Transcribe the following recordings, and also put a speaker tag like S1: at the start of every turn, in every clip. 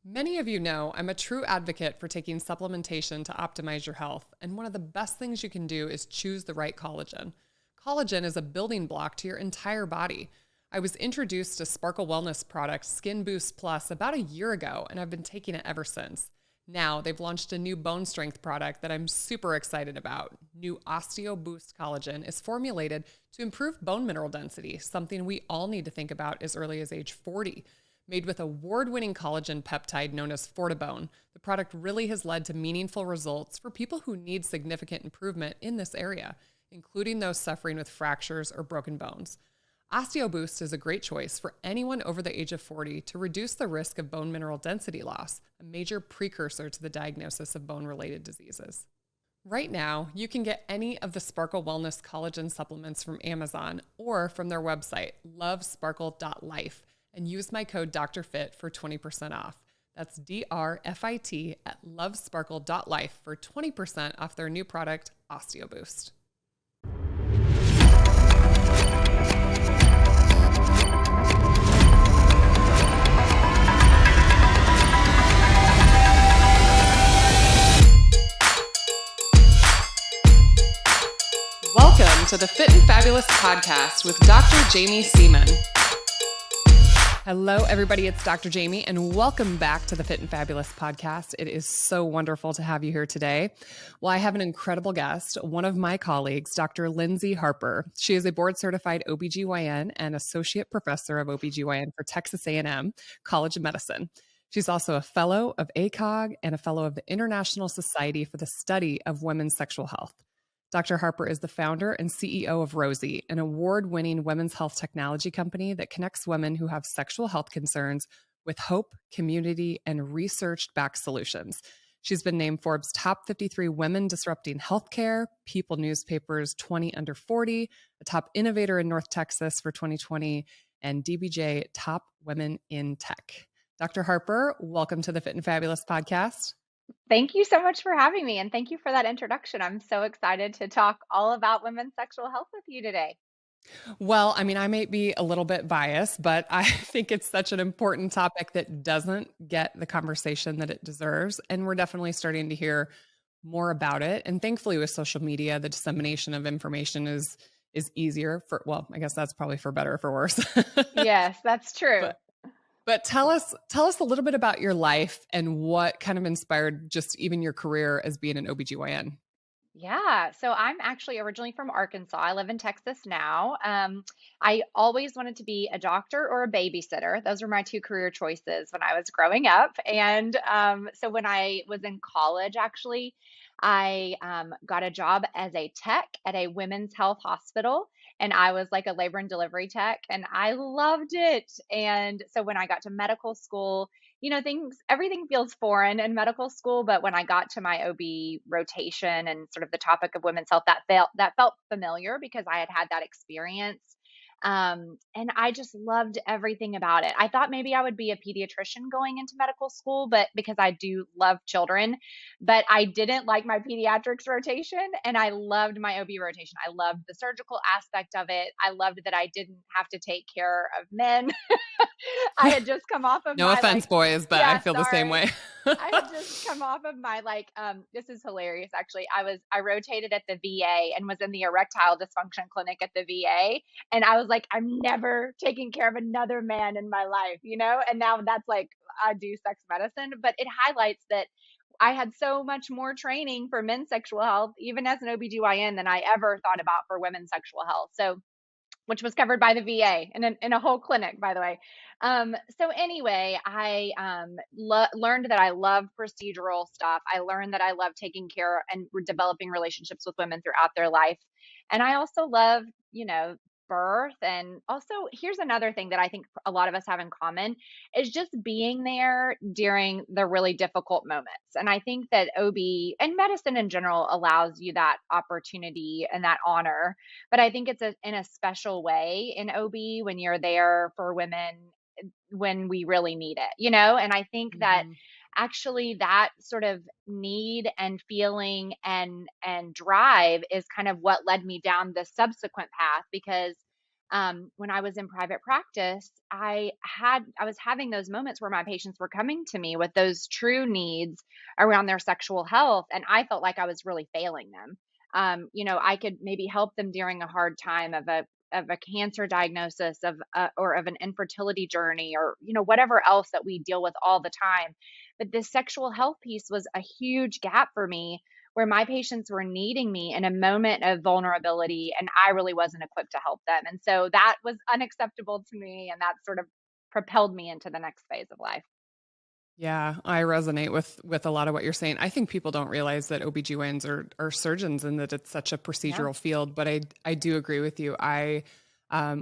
S1: Many of you know I'm a true advocate for taking supplementation to optimize your health, and one of the best things you can do is choose the right collagen. Collagen is a building block to your entire body. I was introduced to Sparkle Wellness product Skin Boost Plus about a year ago, and I've been taking it ever since. Now they've launched a new bone strength product that I'm super excited about. New Osteo Boost Collagen is formulated to improve bone mineral density, something we all need to think about as early as age 40. Made with award-winning collagen peptide known as Fortibone, the product really has led to meaningful results for people who need significant improvement in this area, including those suffering with fractures or broken bones. OsteoBoost is a great choice for anyone over the age of 40 to reduce the risk of bone mineral density loss, a major precursor to the diagnosis of bone-related diseases. Right now, you can get any of the Sparkle Wellness collagen supplements from Amazon or from their website, lovesparkle.life, and use my code DrFit for 20% off. That's DRFIT at lovesparkle.life for 20% off their new product, OsteoBoost. Welcome to the Fit and Fabulous podcast with Dr. Jaime Seaman. Hello, everybody. It's Dr. Jaime, and welcome back to the Fit and Fabulous podcast. It is so wonderful to have you here today. Well, I have an incredible guest, one of my colleagues, Dr. Lyndsey Harper. She is a board-certified OBGYN and associate professor of OBGYN for Texas A&M College of Medicine. She's also a fellow of ACOG and a fellow of the International Society for the Study of Women's Sexual Health. Dr. Harper is the founder and CEO of Rosie, an award-winning women's health technology company that connects women who have sexual health concerns with hope, community, and research-backed solutions. She's been named Forbes' Top 53 Women Disrupting Healthcare, People Newspaper's 20 Under 40, a top innovator in North Texas for 2020, and DBJ Top Women in Tech. Dr. Harper, welcome to the Fit and Fabulous podcast.
S2: Thank you so much for having me, and thank you for that introduction. I'm so excited to talk all about women's sexual health with you today.
S1: Well, I mean, I may be a little bit biased, but I think it's such an important topic that doesn't get the conversation that it deserves. And we're definitely starting to hear more about it. And thankfully with social media, the dissemination of information is easier for, well, I guess that's probably for better or for worse.
S2: Yes, that's true.
S1: But tell us a little bit about your life and what kind of inspired just even your career as being an OBGYN.
S2: Yeah, so I'm actually originally from Arkansas. I live in Texas now. I always wanted to be a doctor or a babysitter. Those were my two career choices when I was growing up. And so when I was in college, actually, I got a job as a tech at a women's health hospital. And I was like a labor and delivery tech, and I loved it. And so when I got to medical school, everything feels foreign in medical school, but when I got to my OB rotation and sort of the topic of women's health, that felt familiar because I had had that experience. And I just loved everything about it. I thought maybe I would be a pediatrician going into medical school, but because I do love children, but I didn't like my pediatrics rotation and I loved my OB rotation. I loved the surgical aspect of it. I loved that I didn't have to take care of men. I had just come off of
S1: No
S2: my
S1: offense, boys, but I
S2: yeah,
S1: feel the same
S2: sorry.
S1: way.
S2: I had just come off of my this is hilarious actually. I rotated at the VA and was in the erectile dysfunction clinic at the VA, and I was like, I'm never taking care of another man in my life, you know? And now that's like I do sex medicine, but it highlights that I had so much more training for men's sexual health even as an OBGYN than I ever thought about for women's sexual health. So which was covered by the VA in a whole clinic, by the way. So anyway, I learned that I love procedural stuff. I learned that I love taking care and developing relationships with women throughout their life. And I also love, birth. And also, here's another thing that I think a lot of us have in common is just being there during the really difficult moments. And I think that OB and medicine in general allows you that opportunity and that honor, but I think it's in a special way in OB when you're there for women when we really need it, And I think that actually that sort of need and feeling and drive is kind of what led me down the subsequent path because when I was in private practice, I was having those moments where my patients were coming to me with those true needs around their sexual health, and I felt like I was really failing them. I could maybe help them during a hard time of a cancer diagnosis, or of an infertility journey, or whatever else that we deal with all the time. But this sexual health piece was a huge gap for me, where my patients were needing me in a moment of vulnerability and I really wasn't equipped to help them. And so that was unacceptable to me, and that sort of propelled me into the next phase of life.
S1: Yeah, I resonate with a lot of what you're saying. I think people don't realize that OBGYNs are surgeons and that it's such a
S2: Yeah.
S1: procedural field, but I do agree with you. I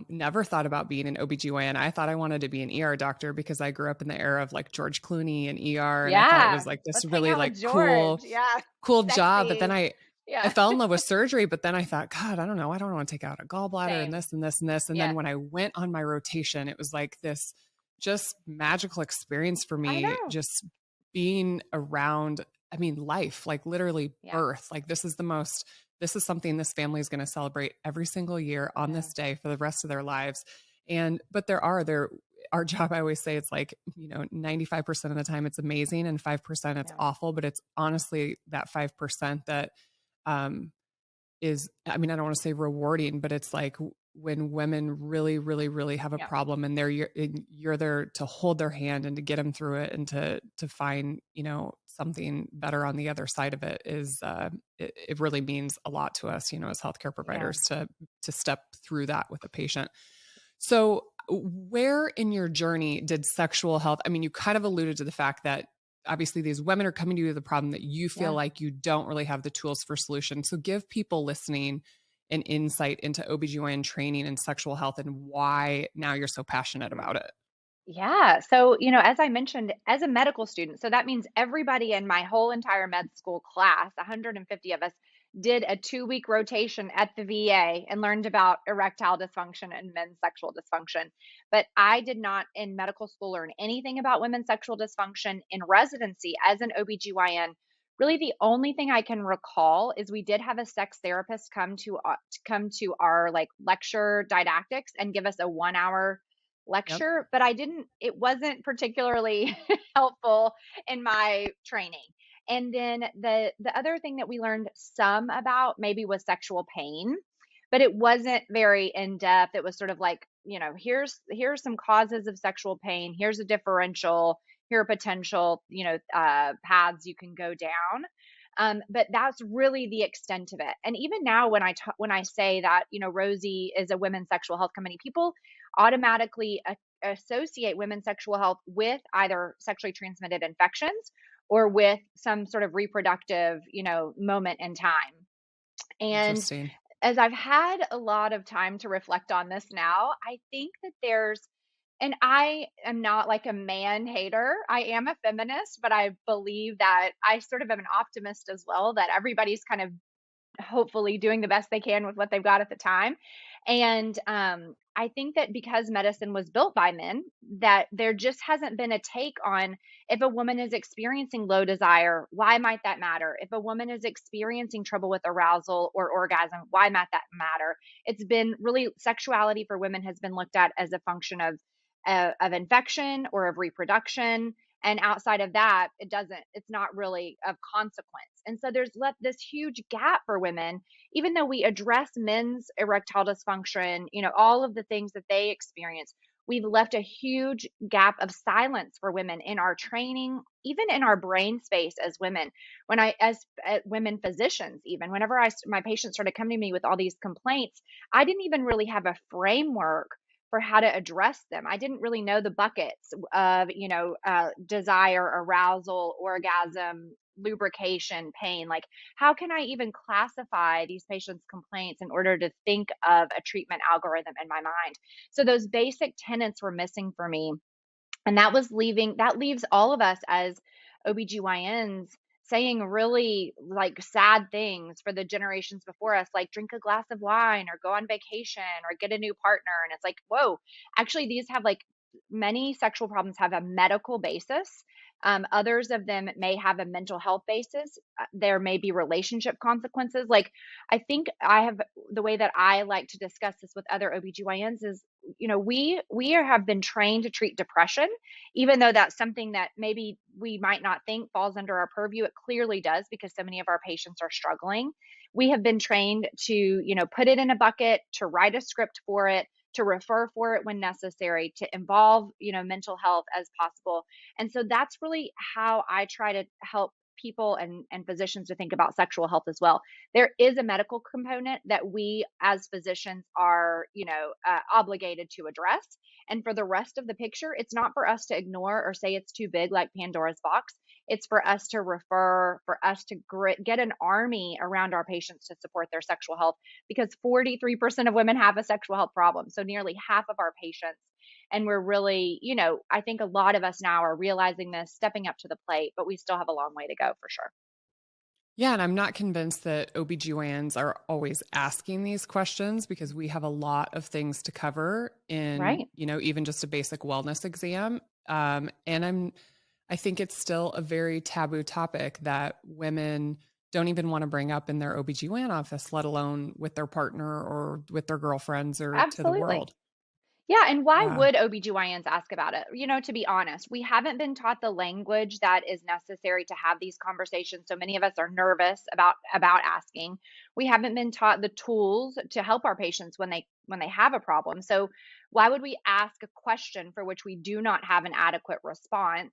S1: never thought about being an OBGYN. I thought I wanted to be an ER doctor because I grew up in the era of like George Clooney and ER, and I thought it
S2: Yeah.
S1: was like this
S2: Let's hang
S1: really
S2: out with
S1: like
S2: George. Yeah.
S1: cool job. But then
S2: Sexy.
S1: I
S2: Yeah.
S1: fell in love with surgery, but then I thought, God, I don't know. I don't want to take out a gallbladder and
S2: Same.
S1: this and this and this. And then
S2: Yeah.
S1: when I went on my rotation, it was like this just magical experience for
S2: I
S1: me,
S2: know.
S1: just being around, I mean, life, like literally
S2: Yeah.
S1: birth. Like this is something this family is going to celebrate every single year
S2: I
S1: on
S2: know.
S1: this day for the rest of their lives. But our job, I always say it's like, 95% of the time it's amazing and 5% it's
S2: Yeah.
S1: awful, but it's honestly that 5% that, um, is, I mean, I don't want to say rewarding, but it's like when women really, really, really have a
S2: Yeah.
S1: problem and you're there to hold their hand and to get them through it and to find, something better on the other side of it is, it really means a lot to us, as healthcare
S2: Yeah.
S1: providers to step through that with a patient. So, where in your journey did sexual health? I mean, you kind of alluded to the fact that obviously these women are coming to you with a problem that you feel
S2: Yeah.
S1: like you don't really have the tools for solution. So, give people listening an insight into OBGYN training and sexual health and why now you're so passionate about it.
S2: Yeah. So, as I mentioned, as a medical student, so that means everybody in my whole entire med school class, 150 of us, did a 2-week rotation at the VA and learned about erectile dysfunction and men's sexual dysfunction. But I did not in medical school learn anything about women's sexual dysfunction. In residency as an OBGYN, really the only thing I can recall is we did have a sex therapist come to our like lecture didactics and give us a 1 hour
S1: Yep.
S2: lecture, but it wasn't particularly helpful in my training. And then the other thing that we learned some about maybe was sexual pain, but it wasn't very in depth. It was sort of like, here's some causes of sexual pain, here's a differential, here are potential, paths you can go down. But that's really the extent of it. And even now, when I say that, Rosie is a women's sexual health company, people automatically associate women's sexual health with either sexually transmitted infections or with some sort of reproductive, moment in time. And
S1: Interesting.
S2: as I've had a lot of time to reflect on this now, I think that and I am not like a man hater. I am a feminist, but I believe that I sort of am an optimist as well, that everybody's kind of hopefully doing the best they can with what they've got at the time. And I think that because medicine was built by men, that there just hasn't been a take on if a woman is experiencing low desire, why might that matter? If a woman is experiencing trouble with arousal or orgasm, why might that matter? It's been really sexuality for women has been looked at as a function of infection or of reproduction, and outside of that it's not really of consequence. And so there's left this huge gap for women, even though we address men's erectile dysfunction, all of the things that they experience. We've left a huge gap of silence for women in our training, even in our brain space as women. When I as women physicians, even whenever my patients started coming to me with all these complaints, I didn't even really have a framework for how to address them. I didn't really know the buckets of, desire, arousal, orgasm, lubrication, pain. Like, how can I even classify these patients' complaints in order to think of a treatment algorithm in my mind? So those basic tenets were missing for me. And that leaves all of us as OBGYNs saying really like sad things for the generations before us, like drink a glass of wine or go on vacation or get a new partner. And it's like, whoa, actually, these have like many sexual problems have a medical basis. Others of them may have a mental health basis. There may be relationship consequences. Like, I think I have the way that I like to discuss this with other OBGYNs is, have been trained to treat depression, even though that's something that maybe we might not think falls under our purview. It clearly does because so many of our patients are struggling. We have been trained to, put it in a bucket, to write a script for it, to refer for it when necessary, to involve, mental health as possible. And so that's really how I try to help people and physicians to think about sexual health as well. There is a medical component that we as physicians are, obligated to address. And for the rest of the picture, it's not for us to ignore or say it's too big like Pandora's box. It's for us to refer, for us to get an army around our patients to support their sexual health, because 43% of women have a sexual health problem. So nearly half of our patients. And we're really, I think a lot of us now are realizing this, stepping up to the plate, but we still have a long way to go for sure.
S1: Yeah, and I'm not convinced that OBGYNs are always asking these questions because we have a lot of things to cover in,
S2: Right.
S1: Even just a basic wellness exam. I think it's still a very taboo topic that women don't even want to bring up in their OBGYN office, let alone with their partner or with their girlfriends or to the
S2: Absolutely.
S1: world.
S2: Yeah, and why
S1: Yeah.
S2: would OBGYNs ask about it? To be honest, we haven't been taught the language that is necessary to have these conversations. So many of us are nervous about asking. We haven't been taught the tools to help our patients when they have a problem. So why would we ask a question for which we do not have an adequate response?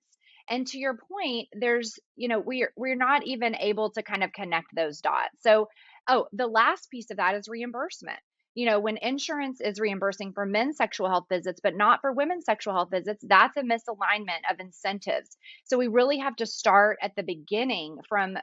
S2: And to your point, there's, we're not even able to kind of connect those dots. So, oh, the last piece of that is reimbursement. When insurance is reimbursing for men's sexual health visits, but not for women's sexual health visits, that's a misalignment of incentives. So we really have to start at the beginning from,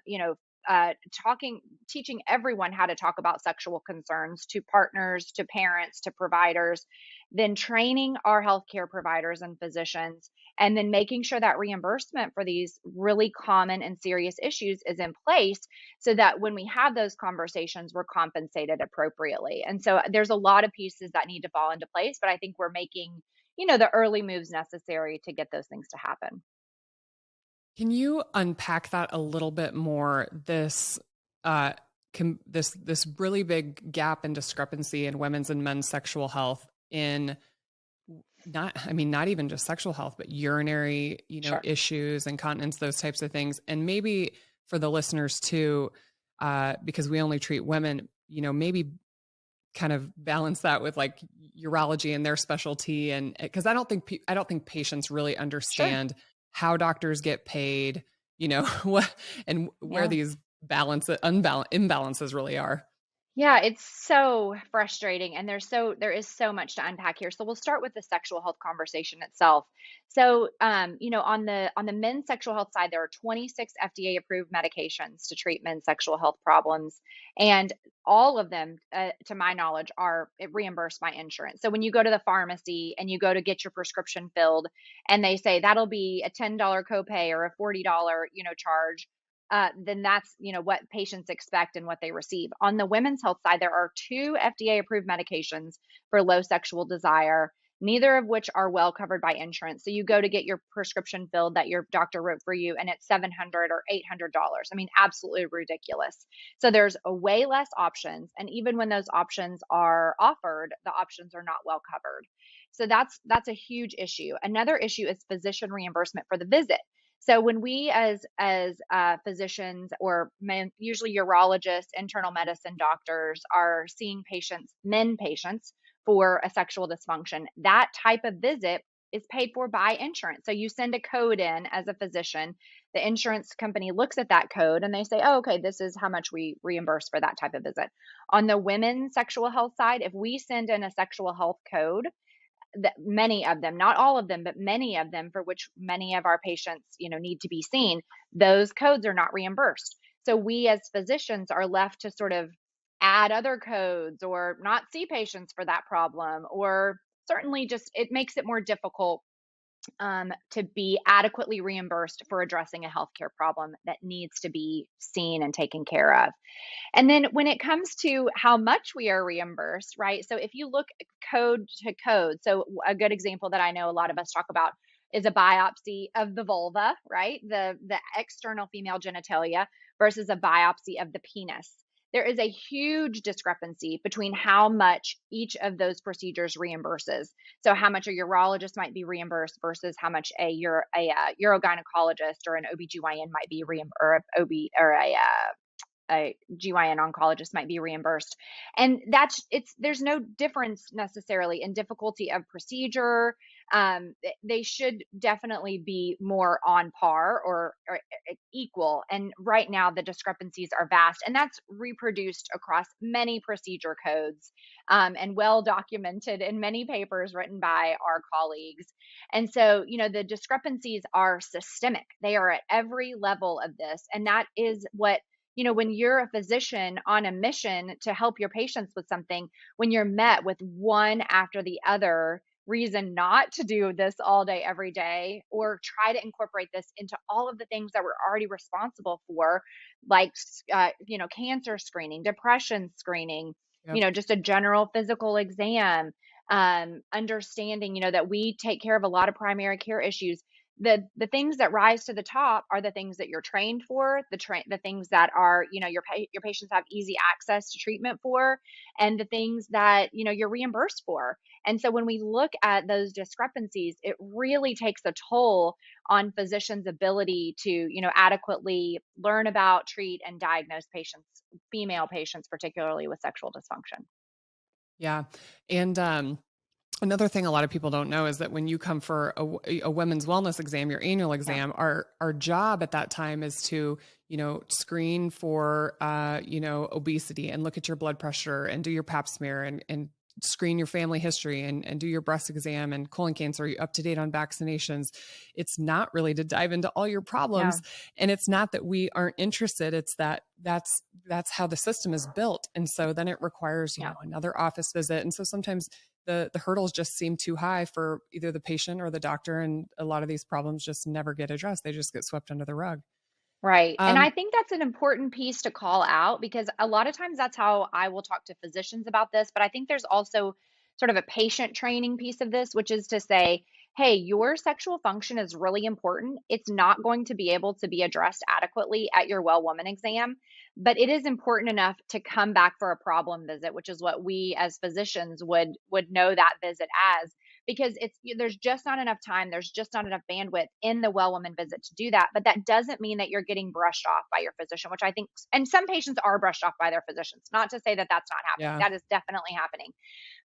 S2: teaching everyone how to talk about sexual concerns to partners, to parents, to providers, then training our healthcare providers and physicians, and then making sure that reimbursement for these really common and serious issues is in place so that when we have those conversations, we're compensated appropriately. And so there's a lot of pieces that need to fall into place, but I think we're making, the early moves necessary to get those things to happen.
S1: Can you unpack that a little bit more? Uh, this really big gap and discrepancy in women's and men's sexual health in not even just sexual health, but urinary,
S2: Sure.
S1: issues, incontinence, those types of things. And maybe for the listeners too, because we only treat women, maybe kind of balance that with like urology and their specialty. And because I don't think patients really
S2: Sure.
S1: understand how doctors get paid, what and where
S2: Yeah.
S1: these imbalances really are.
S2: Yeah, it's so frustrating and there is so much to unpack here. So we'll start with the sexual health conversation itself. So on the men's sexual health side, there are 26 FDA approved medications to treat men's sexual health problems, and all of them, to my knowledge, are reimbursed by insurance. So when you go to the pharmacy and you go to get your prescription filled, and they say that'll be a $10 copay or a $40 charge, then that's what patients expect and what they receive. On the women's health side, there are two FDA approved medications for low sexual desire, neither of which are well covered by insurance. So you go to get your prescription filled that your doctor wrote for you, and it's $700 or $800. I mean, absolutely ridiculous. So there's a way less options, and even when those options are offered, the options are not well covered. So that's a huge issue. Another issue is physician reimbursement for the visit. So when we as physicians or usually urologists, internal medicine doctors are seeing men patients for a sexual dysfunction, that type of visit is paid for by insurance. So you send a code in as a physician, the insurance company looks at that code and they say, oh, okay, this is how much we reimburse for that type of visit. On the women's sexual health side, if we send in a sexual health code, that many of them, not all of them, but many of them for which many of our patients, need to be seen, those codes are not reimbursed. So we as physicians are left to sort of add other codes or not see patients for that problem, or certainly just it makes it more difficult to be adequately reimbursed for addressing a healthcare problem that needs to be seen and taken care of. And then when it comes to how much we are reimbursed, right? So if you look code to code, so a good example that I know a lot of us talk about is a biopsy of the vulva, right? The external female genitalia versus a biopsy of the penis. There is a huge discrepancy between how much each of those procedures reimburses. So how much a urologist might be reimbursed versus how much a urogynecologist or an OBGYN might be reimbursed, or a GYN oncologist might be reimbursed. And there's no difference necessarily in difficulty of procedure. They should definitely be more on par or equal. And right now the discrepancies are vast, and that's reproduced across many procedure codes, and well documented in many papers written by our colleagues. And so, the discrepancies are systemic. They are at every level of this. And that is what, when you're a physician on a mission to help your patients with something, when you're met with one after the other reason not to do this all day, every day, or try to incorporate this into all of the things that we're already responsible for, like, cancer screening, depression screening,
S1: Yep.
S2: just a general physical exam, understanding, that we take care of a lot of primary care issues. The things that rise to the top are the things that you're trained for, the things that are, your patients have easy access to treatment for, and the things that, you're reimbursed for. And so when we look at those discrepancies, it really takes a toll on physicians' ability to, adequately learn about, treat, and diagnose patients, female patients, particularly with sexual dysfunction.
S1: Yeah. And another thing a lot of people don't know is that when you come for a women's wellness exam, your annual
S2: Yeah.
S1: exam, our job at that time is to, screen for, obesity and look at your blood pressure and do your pap smear and screen your family history and do your breast exam and colon cancer. Are you up to date on vaccinations? It's not really to dive into all your problems.
S2: Yeah.
S1: And it's not that we aren't interested. It's that's how the system is built. And so then it requires,
S2: Yeah.
S1: another office visit. And so sometimes the hurdles just seem too high for either the patient or the doctor. And a lot of these problems just never get addressed. They just get swept under the rug.
S2: Right. And I
S1: Um,
S2: think that's an important piece to call out, because a lot of times that's how I will talk to physicians about this. But I think there's also sort of a patient training piece of this, which is to say, hey, your sexual function is really important. It's not going to be able to be addressed adequately at your well woman exam, but it is important enough to come back for a problem visit, which is what we as physicians would know that visit as, because there's just not enough time, there's just not enough bandwidth in the well woman visit to do that. But that doesn't mean that you're getting brushed off by your physician, which I think, and some patients are brushed off by their physicians, not to say that that's not happening.
S1: yeah,
S2: That is definitely happening.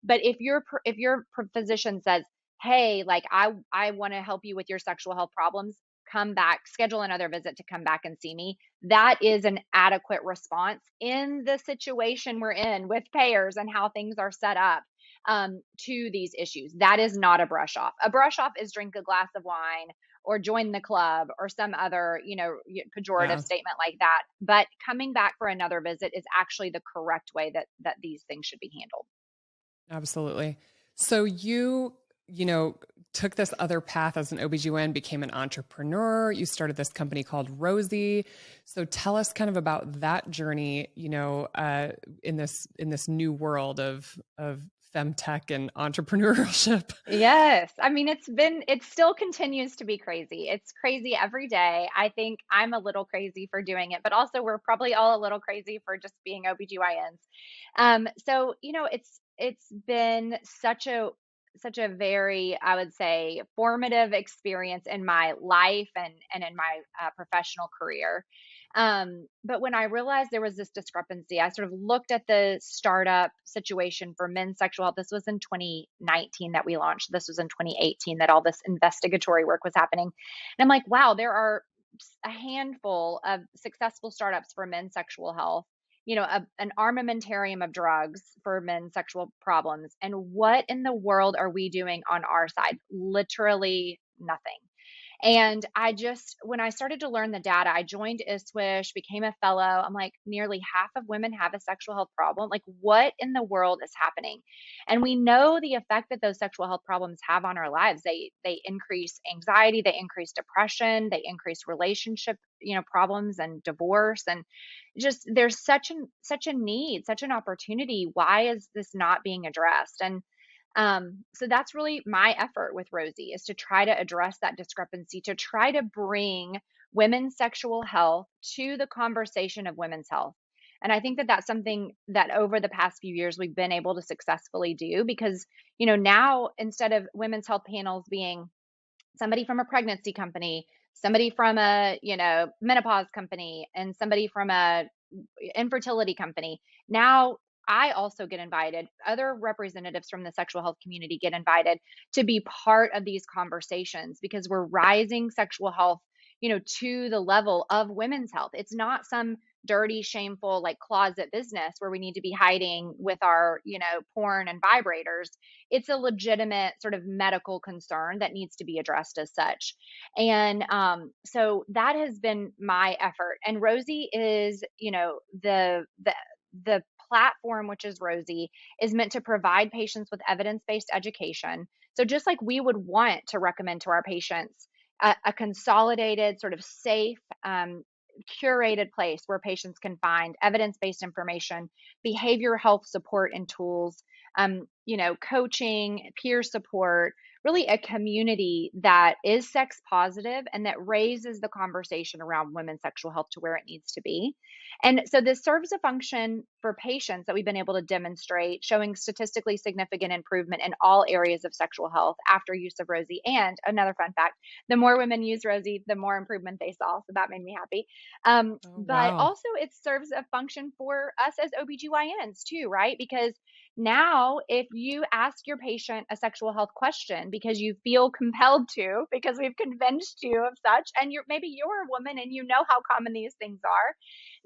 S2: But if your physician says, hey, like, I want to help you with your sexual health problems, come back, schedule another visit to come back and see me, that is an adequate response in the situation we're in with payers and how things are set up, to these issues. That is not a brush off. A brush off is drink a glass of wine or join the club or some other, pejorative
S1: yeah,
S2: statement like that. But coming back for another visit is actually the correct way that these things should be handled.
S1: absolutely. So you took this other path as an OBGYN, became an entrepreneur. You started this company called Rosie. So tell us kind of about that journey, in this new world of femtech and entrepreneurship.
S2: Yes. I mean, it still continues to be crazy. It's crazy every day. I think I'm a little crazy for doing it, but also we're probably all a little crazy for just being OBGYNs. So, it's been such a very, I would say, formative experience in my life and in my professional career. But when I realized there was this discrepancy, I sort of looked at the startup situation for men's sexual health. This was in 2019 that we launched. This was in 2018 that all this investigatory work was happening. And I'm like, wow, there are a handful of successful startups for men's sexual health, an armamentarium of drugs for men's sexual problems. And what in the world are we doing on our side? Literally nothing. And when I started to learn the data, I joined ISWISH, became a fellow. I'm like, nearly half of women have a sexual health problem. Like, what in the world is happening? And we know the effect that those sexual health problems have on our lives. They increase anxiety, they increase depression, they increase relationship, problems and divorce. And just there's such a need, such an opportunity. Why is this not being addressed? And So that's really my effort with Rosie, is to try to address that discrepancy, to try to bring women's sexual health to the conversation of women's health. And I think that that's something that over the past few years we've been able to successfully do, because, now instead of women's health panels being somebody from a pregnancy company, somebody from a, menopause company, and somebody from a infertility company. Now I also get invited, other representatives from the sexual health community get invited to be part of these conversations, because we're rising sexual health, to the level of women's health. It's not some dirty, shameful, like closet business where we need to be hiding with our, porn and vibrators. It's a legitimate sort of medical concern that needs to be addressed as such. And so that has been my effort. And Rosie is, the platform, which is Rosie, is meant to provide patients with evidence-based education. So just like we would want to recommend to our patients a consolidated, sort of safe, curated place where patients can find evidence-based information, behavior health support and tools, coaching, peer support, really a community that is sex positive and that raises the conversation around women's sexual health to where it needs to be. And so this serves a function for patients that we've been able to demonstrate, showing statistically significant improvement in all areas of sexual health after use of Rosie. And another fun fact, the more women use Rosie, the more improvement they saw. So that made me happy.
S1: Oh,
S2: But
S1: wow.
S2: also it serves a function for us as OBGYNs too, right? Because now, if you ask your patient a sexual health question because you feel compelled to, because we've convinced you of such, and maybe you're a woman and you know how common these things are,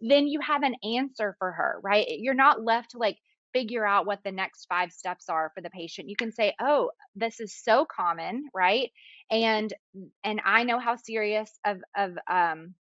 S2: then you have an answer for her, right? You're not left to like figure out what the next 5 steps are for the patient. You can say, "Oh, this is so common, right? And I know how serious of an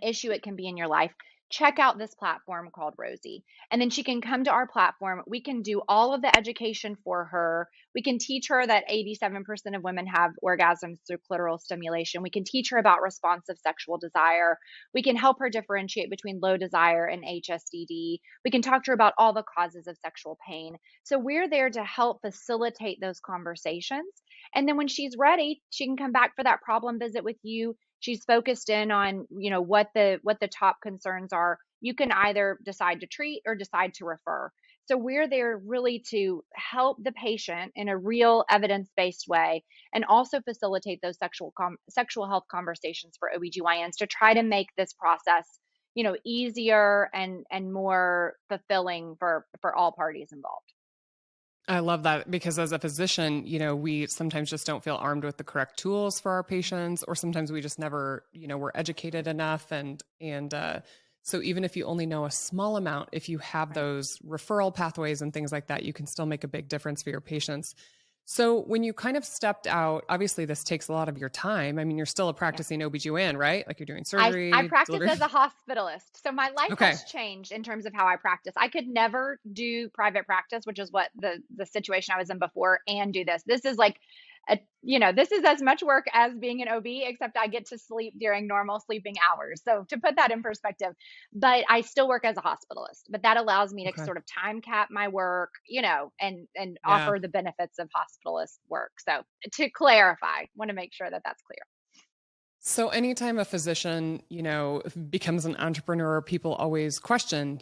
S2: issue it can be in your life. Check out this platform called Rosie." And then she can come to our platform. We can do all of the education for her. We can teach her that 87% of women have orgasms through clitoral stimulation. We can teach her about responsive sexual desire. We can help her differentiate between low desire and HSDD. We can talk to her about all the causes of sexual pain. So we're there to help facilitate those conversations. And then when she's ready, she can come back for that problem visit with you. She's focused in on, what the top concerns are. You can either decide to treat or decide to refer. So we're there really to help the patient in a real evidence-based way, and also facilitate those sexual health conversations for OBGYNs to try to make this process, easier and more fulfilling for all parties involved.
S1: I love that because as a physician, we sometimes just don't feel armed with the correct tools for our patients, or sometimes we just never, we're educated enough. So even if you only know a small amount, if you have
S2: Right.
S1: those referral pathways and things like that, you can still make a big difference for your patients. So when you kind of stepped out, obviously this takes a lot of your time. I mean, you're still a
S2: Yeah.
S1: practicing OBGYN, right? Like you're doing
S2: I
S1: surgery,
S2: practice
S1: delivery.
S2: as a hospitalist. So my life
S1: Okay.
S2: has changed in terms of how I practice. I could never do private practice, which is what the situation I was in before, and do this. This is like this is as much work as being an OB, except I get to sleep during normal sleeping hours. So to put that in perspective, but I still work as a hospitalist, but that allows me to
S1: Okay.
S2: sort of time cap my work, and
S1: Yeah.
S2: offer the benefits of hospitalist work. So to clarify, want to make sure that that's clear.
S1: So anytime a physician, becomes an entrepreneur, people always question,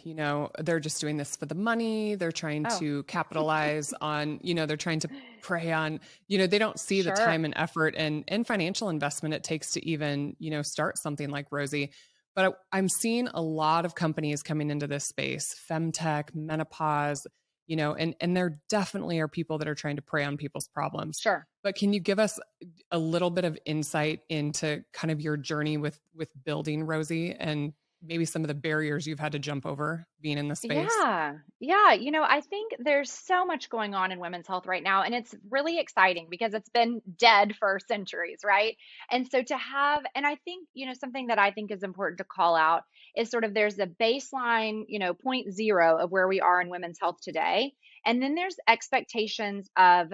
S1: they're just doing this for the money. They're trying
S2: Oh,
S1: to capitalize on, they're trying to prey on, they don't see the
S2: sure.
S1: time and effort and financial investment it takes to even, start something like Rosie. But I'm seeing a lot of companies coming into this space, femtech, menopause, and there definitely are people that are trying to prey on people's problems.
S2: Sure.
S1: But can you give us a little bit of insight into kind of your journey with building Rosie and maybe some of the barriers you've had to jump over being in the space?
S2: Yeah. Yeah. I think there's so much going on in women's health right now, and it's really exciting because it's been dead for centuries, right? And so to have, and I think, something that I think is important to call out is sort of there's a baseline, point zero of where we are in women's health today. And then there's expectations of,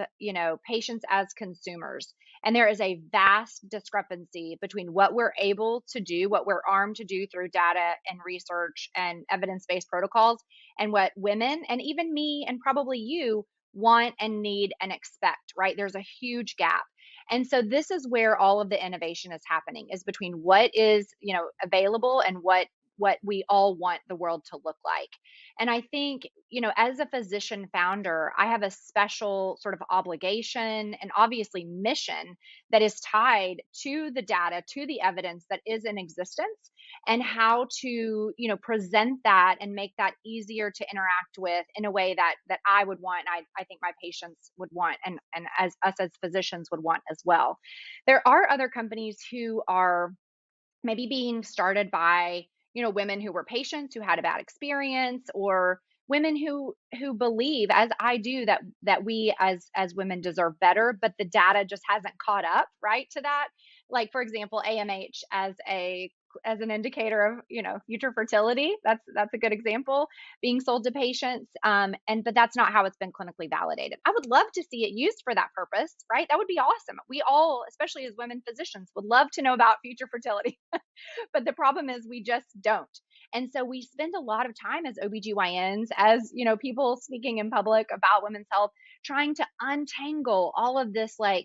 S2: patients as consumers. And there is a vast discrepancy between what we're able to do, what we're armed to do through data and research and evidence based protocols, and what women, and even me, and probably you, want and need and expect, right? There's a huge gap. And so this is where all of the innovation is happening, is between what is, available and what we all want the world to look like. And I think, as a physician founder, I have a special sort of obligation and obviously mission that is tied to the data, to the evidence that is in existence, and how to, present that and make that easier to interact with in a way that I would want, I think my patients would want, and as us as physicians would want as well. There are other companies who are maybe being started by, women who were patients who had a bad experience, or women who believe, as I do, that we as women deserve better, but the data just hasn't caught up, right, to that. Like, for example, AMH as an indicator of, future fertility. That's a good example being sold to patients. But that's not how it's been clinically validated. I would love to see it used for that purpose, right? That would be awesome. We all, especially as women physicians, would love to know about future fertility. But the problem is we just don't. And so we spend a lot of time as OBGYNs, as, people speaking in public about women's health, trying to untangle all of this, like,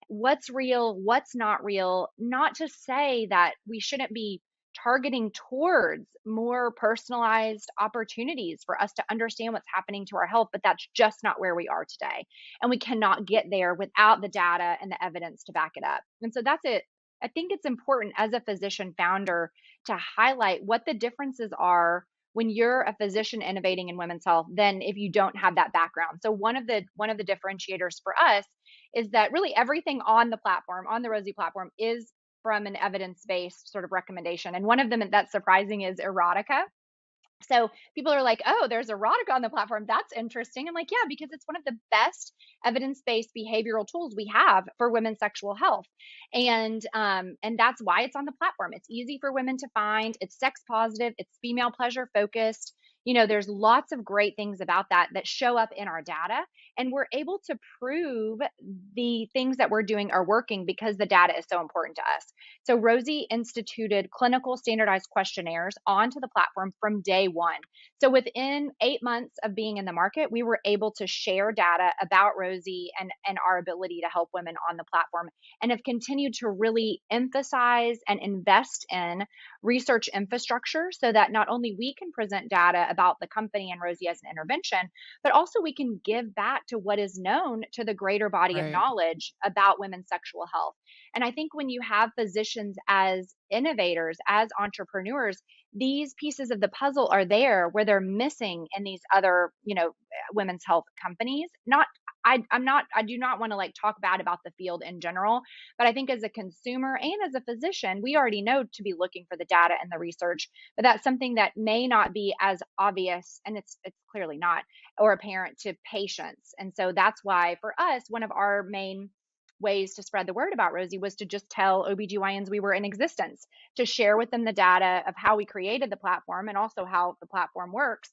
S2: what's real, what's not real. Not to say that we shouldn't be targeting towards more personalized opportunities for us to understand what's happening to our health, but that's just not where we are today. And we cannot get there without the data and the evidence to back it up. And so that's it. I think it's important as a physician founder to highlight what the differences are when you're a physician innovating in women's health than if you don't have that background. So one of the differentiators for us is that really everything on the platform, on the Rosie platform, is from an evidence-based sort of recommendation. And one of them that's surprising is erotica. So people are like, "Oh, there's erotica on the platform. That's interesting." I'm like, "Yeah, because it's one of the best evidence-based behavioral tools we have for women's sexual health." And that's why it's on the platform. It's easy for women to find. It's sex positive. It's female pleasure focused. There's lots of great things about that show up in our data, and we're able to prove the things that we're doing are working because the data is so important to us. So Rosie instituted clinical standardized questionnaires onto the platform from day one. So within 8 months of being in the market, we were able to share data about Rosie and our ability to help women on the platform, and have continued to really emphasize and invest in research infrastructure so that not only we can present data about the company and Rosie as an intervention, but also we can give back to what is known to the greater body of
S1: Right.
S2: knowledge about women's sexual health. And I think when you have physicians as innovators, as entrepreneurs, these pieces of the puzzle are there where they're missing in these other, women's health companies. Not, I do not want to like talk bad about the field in general, but I think as a consumer and as a physician, we already know to be looking for the data and the research, but that's something that may not be as obvious, and it's clearly not, or apparent to patients. And so that's why for us, one of our main ways to spread the word about Rosie was to just tell OBGYNs we were in existence, to share with them the data of how we created the platform and also how the platform works,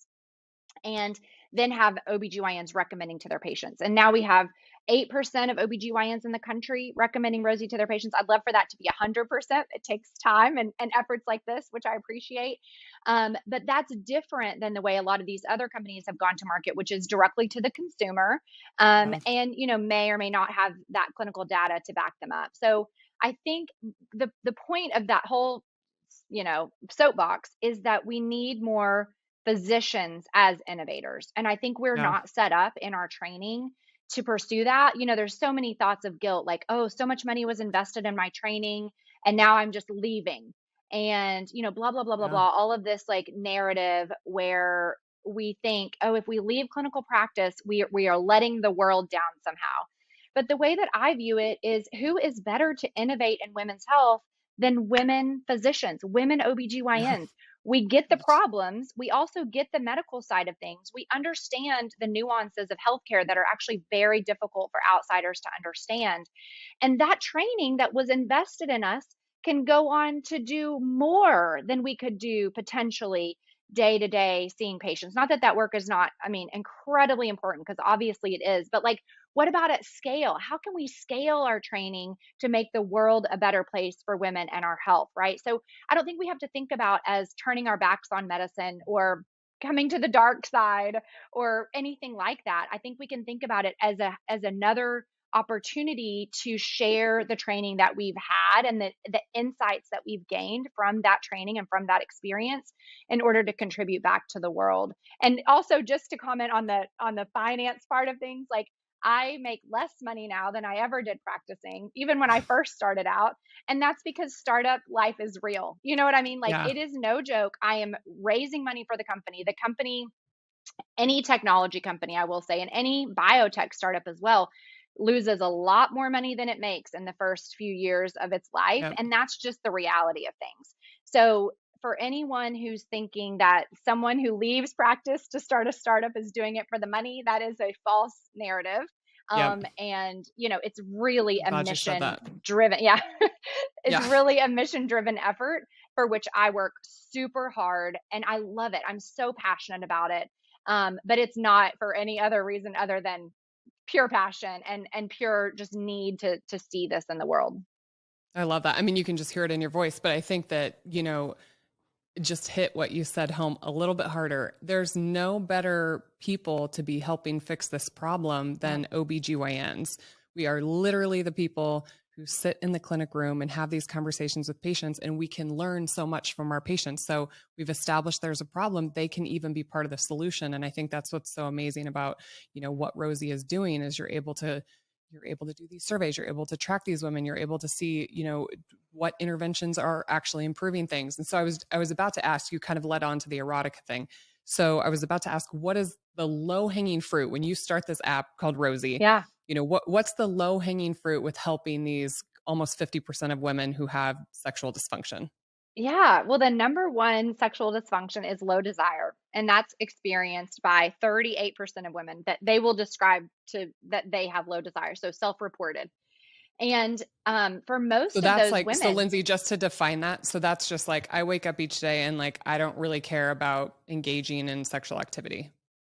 S2: and then have OBGYNs recommending to their patients. And now we have 8% of OBGYNs in the country recommending Rosie to their patients. I'd love for that to be 100%. It takes time and efforts like this, which I appreciate. But that's different than the way a lot of these other companies have gone to market, which is directly to the consumer,
S1: Yeah.
S2: and may or may not have that clinical data to back them up. So I think the point of that whole soapbox is that we need more physicians as innovators. And I think we're
S1: Yeah.
S2: not set up in our training to pursue that. There's so many thoughts of guilt, like, oh, so much money was invested in my training and now I'm just leaving. And, blah, blah, blah, blah,
S1: Yeah.
S2: blah. All of this like narrative where we think, oh, if we leave clinical practice, we are letting the world down somehow. But the way that I view it is, who is better to innovate in women's health than women physicians, women
S1: Yeah.
S2: OBGYNs? We get the problems. We also get the medical side of things. We understand the nuances of healthcare that are actually very difficult for outsiders to understand. And that training that was invested in us can go on to do more than we could do potentially day to day seeing patients. Not that that work is not, incredibly important, because obviously it is, but like, what about at scale? How can we scale our training to make the world a better place for women and our health, right? So I don't think we have to think about as turning our backs on medicine, or coming to the dark side or anything like that. I think we can think about it as another opportunity to share the training that we've had and the insights that we've gained from that training and from that experience in order to contribute back to the world. And also, just to comment on the finance part of things, like, I make less money now than I ever did practicing, even when I first started out. And that's because startup life is real. You know what I mean? Like,
S1: Yeah.
S2: it is no joke. I am raising money for the company. The company, any technology company, I will say, and any biotech startup as well, loses a lot more money than it makes in the first few years of its life.
S1: Yep.
S2: And that's just the reality of things. So, for anyone who's thinking that someone who leaves practice to start a startup is doing it for the money, that is a false narrative.
S1: Yep.
S2: And, it's really a
S1: Glad you said
S2: mission
S1: that.
S2: driven. Yeah. It's
S1: Yeah.
S2: really a mission driven effort for which I work super hard and I love it. I'm so passionate about it. But it's not for any other reason other than pure passion and pure just need to see this in the world.
S1: I love that. I mean, you can just hear it in your voice, but I think that, just hit what you said home a little bit harder. There's no better people to be helping fix this problem than OBGYNs. We are literally the people who sit in the clinic room and have these conversations with patients, and we can learn so much from our patients. So we've established there's a problem. They can even be part of the solution. And I think that's what's so amazing about, what Rosie is doing is you're able to do these surveys, you're able to track these women, you're able to see, what interventions are actually improving things. And so I was about to ask, you kind of led on to the erotica thing. So I was about to ask, what is the low hanging fruit when you start this app called Rosie?
S2: Yeah.
S1: What's the low hanging fruit with helping these almost 50% of women who have sexual dysfunction?
S2: Yeah. Well, the number one sexual dysfunction is low desire. And that's experienced by 38% of women that they will describe to that they have low desire. So self-reported. And for
S1: So
S2: most of
S1: that's
S2: those
S1: like, so
S2: women,
S1: Lindsey, just to define that. So that's just like, I wake up each day and like, I don't really care about engaging in sexual activity.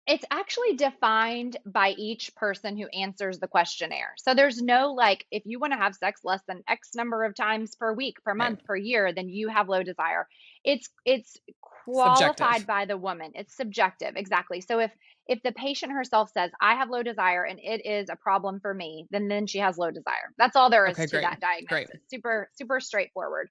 S2: it's actually defined by each person who answers the questionnaire. So there's no like, if you want to have sex less than X number of times per week, per
S1: Right.
S2: month, per year, then you have low desire. It's
S1: Subjective.
S2: qualified by the woman. It's subjective, exactly. So if the patient herself says, I have low desire and it is a problem for me, then she has low desire. That's all there is
S1: Okay,
S2: to
S1: great.
S2: that
S1: Great.
S2: diagnosis. Super, super straightforward.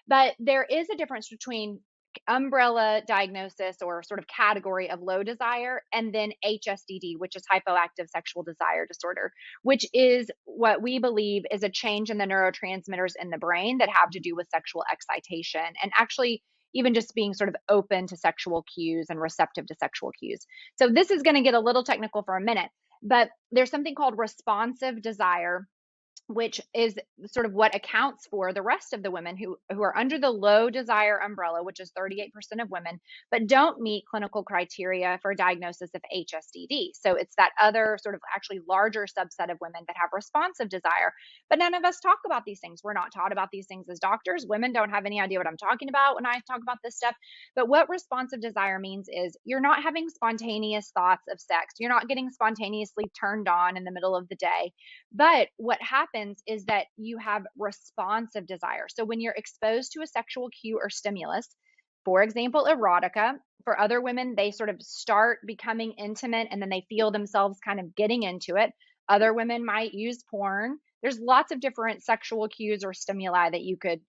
S2: But there is a difference between umbrella diagnosis or sort of category of low desire and then HSDD, which is hypoactive sexual desire disorder, which is what we believe is a change in the neurotransmitters in the brain that have to do with sexual excitation and actually even just being sort of open to sexual cues and receptive to sexual cues. So this is going to get a little technical for a minute, but there's something called responsive desire, which is sort of what accounts for the rest of the women who are under the low desire umbrella, which is 38% of women, but don't meet clinical criteria for diagnosis of HSDD. So it's that other sort of actually larger subset of women that have responsive desire. But none of us talk about these things. We're not taught about these things as doctors. Women don't have any idea what I'm talking about when I talk about this stuff. But what responsive desire means is you're not having spontaneous thoughts of sex. You're not getting spontaneously turned on in the middle of the day. But what happens is that you have responsive desire. So when you're exposed to a sexual cue or stimulus, for example, erotica, for other women, they sort of start becoming intimate and then they feel themselves kind of getting into it. Other women might use porn. There's lots of different sexual cues or stimuli that you could,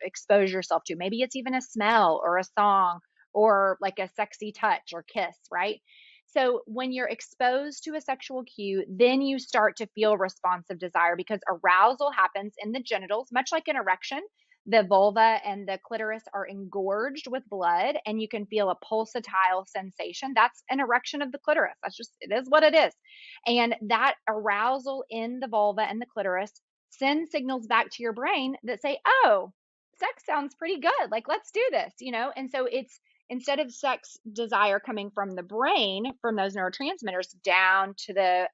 S2: expose yourself to. Maybe it's even a smell or a song or like a sexy touch or kiss, right? So when you're exposed to a sexual cue, then you start to feel responsive desire because arousal happens in the genitals, much like an erection. The vulva and the clitoris are engorged with blood, and you can feel a pulsatile sensation. That's an erection of the clitoris. It is what it is. And that arousal in the vulva and the clitoris sends signals back to your brain that say, oh, sex sounds pretty good. Like, let's do this. And so it's instead of sex desire coming from the brain, from those neurotransmitters down to the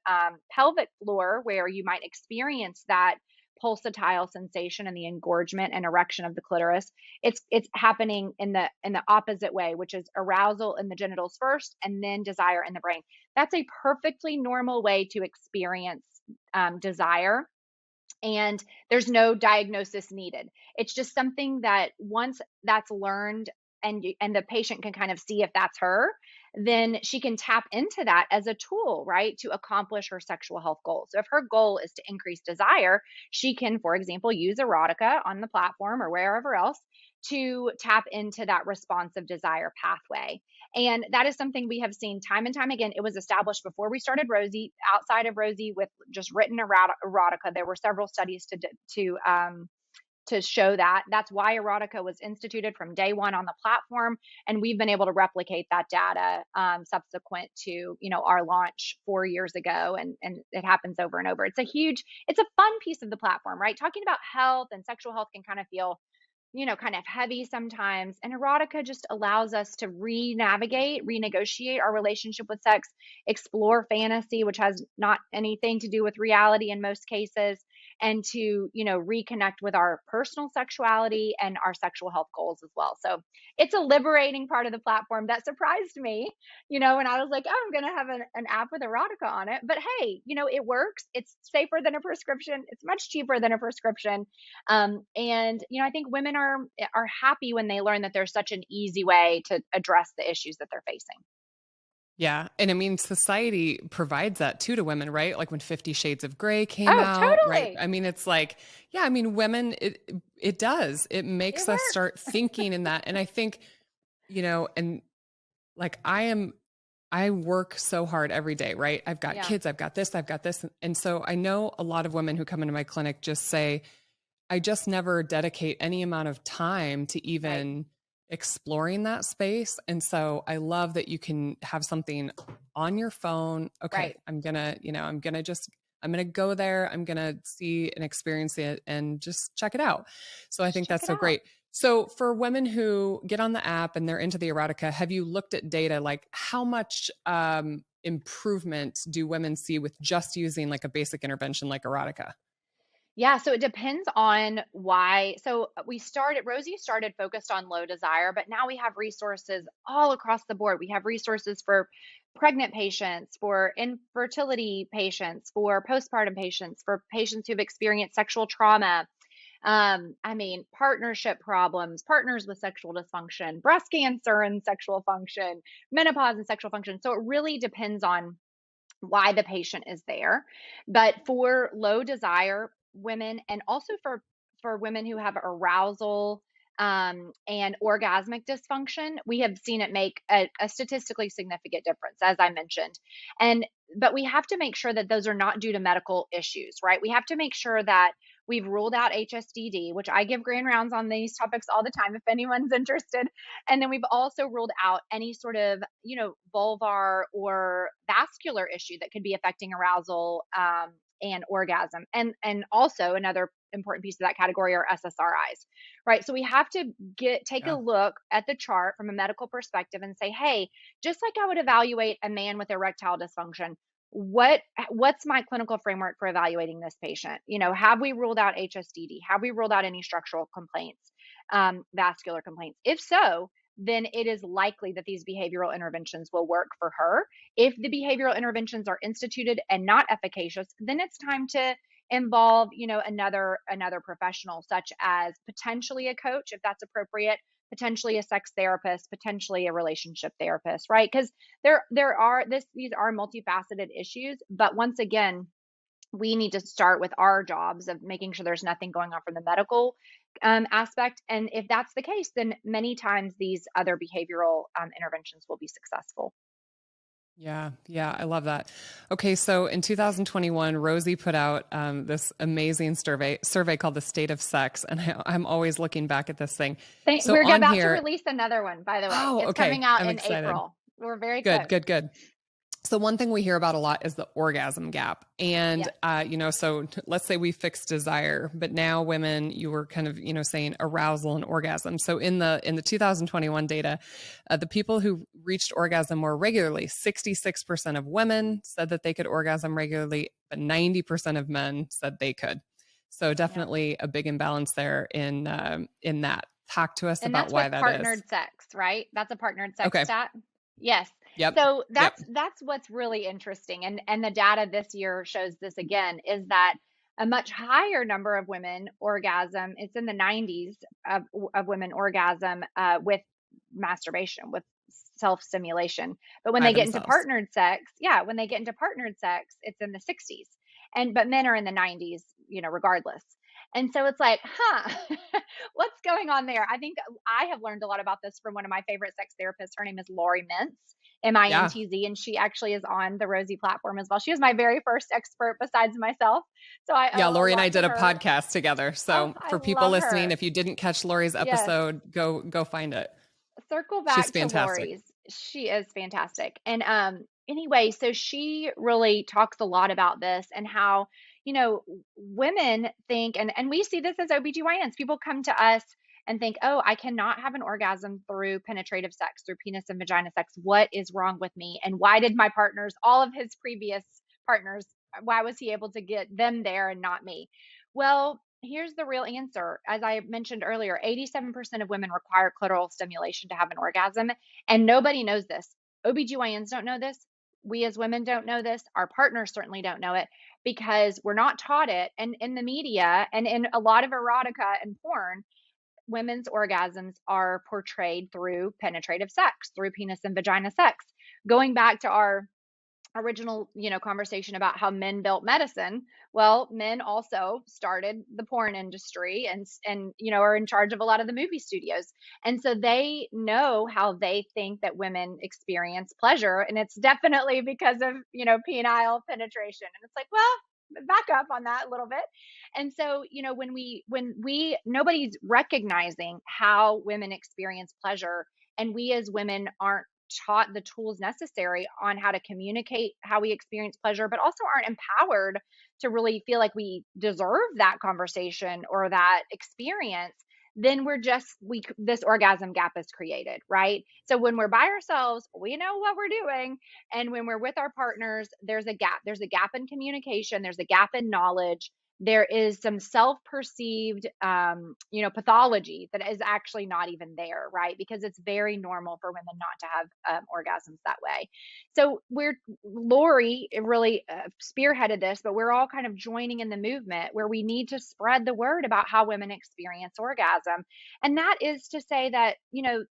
S2: pelvic floor, where you might experience that pulsatile sensation and the engorgement and erection of the clitoris, it's happening in the opposite way, which is arousal in the genitals first and then desire in the brain. That's a perfectly normal way to experience desire, and there's no diagnosis needed. It's just something that once that's learned and the patient can kind of see if that's her, then she can tap into that as a tool, right, to accomplish her sexual health goals. So if her goal is to increase desire, she can, for example, use erotica on the platform or wherever else to tap into that responsive desire pathway. And that is something we have seen time and time again. It was established before we started Rosie. Outside of Rosie, with just written erotica, there were several studies to show that. That's why erotica was instituted from day one on the platform, and we've been able to replicate that data subsequent to our launch 4 years ago, and it happens over and over. It's a fun piece of the platform, right? Talking about health and sexual health can kind of feel kind of heavy sometimes. And erotica just allows us to renegotiate our relationship with sex, explore fantasy, which has not anything to do with reality in most cases, and to, reconnect with our personal sexuality and our sexual health goals as well. So it's a liberating part of the platform that surprised me, and I was like, oh, I'm going to have an app with erotica on it. But hey, it works. It's safer than a prescription. It's much cheaper than a prescription. And I think women are happy when they learn that there's such an easy way to address the issues that they're facing.
S1: Yeah. And I mean, society provides that too to women, right? Like when 50 Shades of Grey came
S2: Oh,
S1: out, right?
S2: totally.
S1: I mean, it's like, yeah, I mean, women, it does. It
S2: It
S1: makes us
S2: works.
S1: start thinking in that. And I think, and like I work so hard every day, right? I've got
S2: Yeah.
S1: kids, I've got this, I've got this. And so I know a lot of women who come into my clinic just say, I just never dedicate any amount of time to
S2: Right.
S1: even exploring that space. And so I love that you can have something on your phone. Okay,
S2: Right.
S1: I'm gonna go there. I'm gonna see and experience it and just check it out. So I
S2: Just
S1: think
S2: check
S1: that's
S2: it
S1: so
S2: out.
S1: great. So for women who get on the app and they're into the erotica, have you looked at data like how much improvement do women see with just using like a basic intervention like erotica?
S2: Yeah, so it depends on why. So Rosie started focused on low desire, but now we have resources all across the board. We have resources for pregnant patients, for infertility patients, for postpartum patients, for patients who've experienced sexual trauma. I mean, partnership problems, partners with sexual dysfunction, breast cancer and sexual function, menopause and sexual function. So it really depends on why the patient is there. But for low desire women, and also for women who have arousal and orgasmic dysfunction, we have seen it make a statistically significant difference, as I mentioned. And but we have to make sure that those are not due to medical issues, right? We have to make sure that we've ruled out HSDD, which I give grand rounds on these topics all the time if anyone's interested. And then we've also ruled out any sort of, vulvar or vascular issue that could be affecting arousal and orgasm. And also another important piece of that category are SSRIs, right? So we have to take a
S1: Yeah.
S2: look at the chart from a medical perspective and say, hey, just like I would evaluate a man with erectile dysfunction, what's my clinical framework for evaluating this patient? Have we ruled out HSDD? Have we ruled out any structural complaints, vascular complaints? If so, then it is likely that these behavioral interventions will work for her. If the behavioral interventions are instituted and not efficacious, then it's time to involve, another professional, such as potentially a coach, if that's appropriate, potentially a sex therapist, potentially a relationship therapist, right? Because these are multifaceted issues, but once again, we need to start with our jobs of making sure there's nothing going on from the medical aspect. And if that's the case, then many times these other behavioral interventions will be successful.
S1: Yeah, yeah, I love that. Okay, so in 2021, Rosie put out this amazing survey called the State of Sex, and I'm always looking back at this thing. So
S2: We're
S1: on
S2: about to
S1: here,
S2: release another one, by the way.
S1: oh,
S2: It's
S1: okay,
S2: coming out
S1: I'm
S2: in
S1: excited.
S2: April. We're very
S1: Good,
S2: close.
S1: good, good. So one thing we hear about a lot is the orgasm gap. And,
S2: Yes.
S1: so let's say we fixed desire, but now women, you were kind of, saying arousal and orgasm. So in the 2021 data, the people who reached orgasm more regularly, 66% of women said that they could orgasm regularly, but 90% of men said they could. So
S2: Yeah.
S1: definitely a big imbalance there in that. Talk to us
S2: And
S1: about
S2: that's
S1: why
S2: with
S1: that is.
S2: partnered sex, right? That's a partnered sex
S1: Okay.
S2: stat. Yes.
S1: Yep.
S2: So
S1: Yep.
S2: that's what's really interesting. And the data this year shows this again, is that a much higher number of women orgasm, it's in the 90s of women orgasm with masturbation, with self-stimulation. But when
S1: by
S2: they get into
S1: themselves.
S2: partnered sex, when they get into partnered sex, it's in the 60s. But men are in the 90s, regardless. And so it's like, what's going on there? I think I have learned a lot about this from one of my favorite sex therapists. Her name is Lori Mintz,
S1: Yeah.
S2: Mintz, and she actually is on the Rosie platform as well. She was my very first expert besides myself. So I
S1: Yeah,
S2: owe a
S1: Lori and I
S2: lot to
S1: did a
S2: her.
S1: podcast together.
S2: Oh,
S1: So
S2: I
S1: for people
S2: love
S1: listening,
S2: her.
S1: if you didn't catch Lori's
S2: Yes.
S1: episode, go find it.
S2: Circle
S1: She's
S2: back to
S1: fantastic.
S2: Lori's. She is fantastic. And anyway, so she really talks a lot about this and how, women think, and we see this as OBGYNs. People come to us and think, oh, I cannot have an orgasm through penetrative sex, through penis and vagina sex. What is wrong with me? And why did my partners, all of his previous partners, why was he able to get them there and not me? Well, here's the real answer. As I mentioned earlier, 87% of women require clitoral stimulation to have an orgasm, and nobody knows this. OBGYNs don't know this. We as women don't know this. Our partners certainly don't know it because we're not taught it. And in the media and in a lot of erotica and porn, women's orgasms are portrayed through penetrative sex, through penis and vagina sex. Going back to our original conversation about how men built medicine, well, men also started the porn industry and are in charge of a lot of the movie studios, and so they know how they think that women experience pleasure, and it's definitely because of penile penetration. And it's like, well, back up on that a little bit. And so when we nobody's recognizing how women experience pleasure, and we as women aren't taught the tools necessary on how to communicate how we experience pleasure, but also aren't empowered to really feel like we deserve that conversation or that experience, then this orgasm gap is created, right? So when we're by ourselves, we know what we're doing. And when we're with our partners, there's a gap. There's a gap in communication. There's a gap in knowledge. There is some self-perceived pathology that is actually not even there, right? Because it's very normal for women not to have orgasms that way. So Lori really spearheaded this, but we're all kind of joining in the movement where we need to spread the word about how women experience orgasm. And that is to say that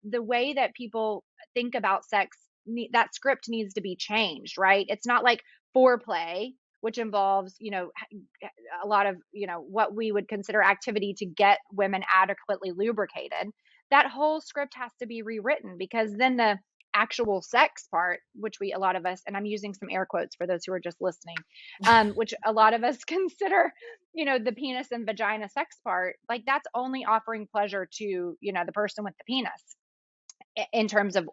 S2: the way that people think about sex, that script needs to be changed, right? It's not like foreplay, which involves a lot of what we would consider activity to get women adequately lubricated. That whole script has to be rewritten, because then the actual sex part, which a lot of us, and I'm using some air quotes for those who are just listening, which a lot of us consider the penis and vagina sex part, like that's only offering pleasure to the person with the penis in terms of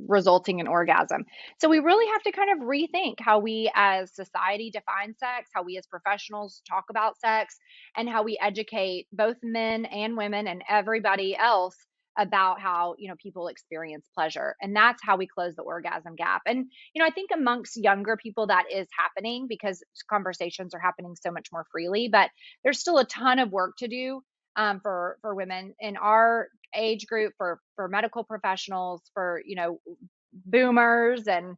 S2: resulting in orgasm. So we really have to kind of rethink how we as society define sex, how we as professionals talk about sex, and how we educate both men and women and everybody else about how people experience pleasure. And that's how we close the orgasm gap. And I think amongst younger people that is happening because conversations are happening so much more freely, but there's still a ton of work to do for women in our age group, for medical professionals, for boomers and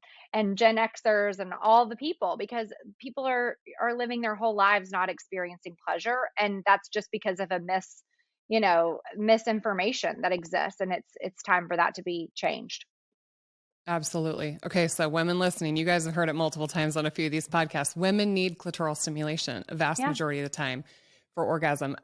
S2: Gen Xers and all the people, because people are living their whole lives not experiencing pleasure, and that's just because of a misinformation that exists, and it's time for that to be changed.
S1: Absolutely. Okay, so women listening, you guys have heard it multiple times on a few of these podcasts. Women need clitoral stimulation a vast
S2: Yeah.
S1: majority of the time for orgasm.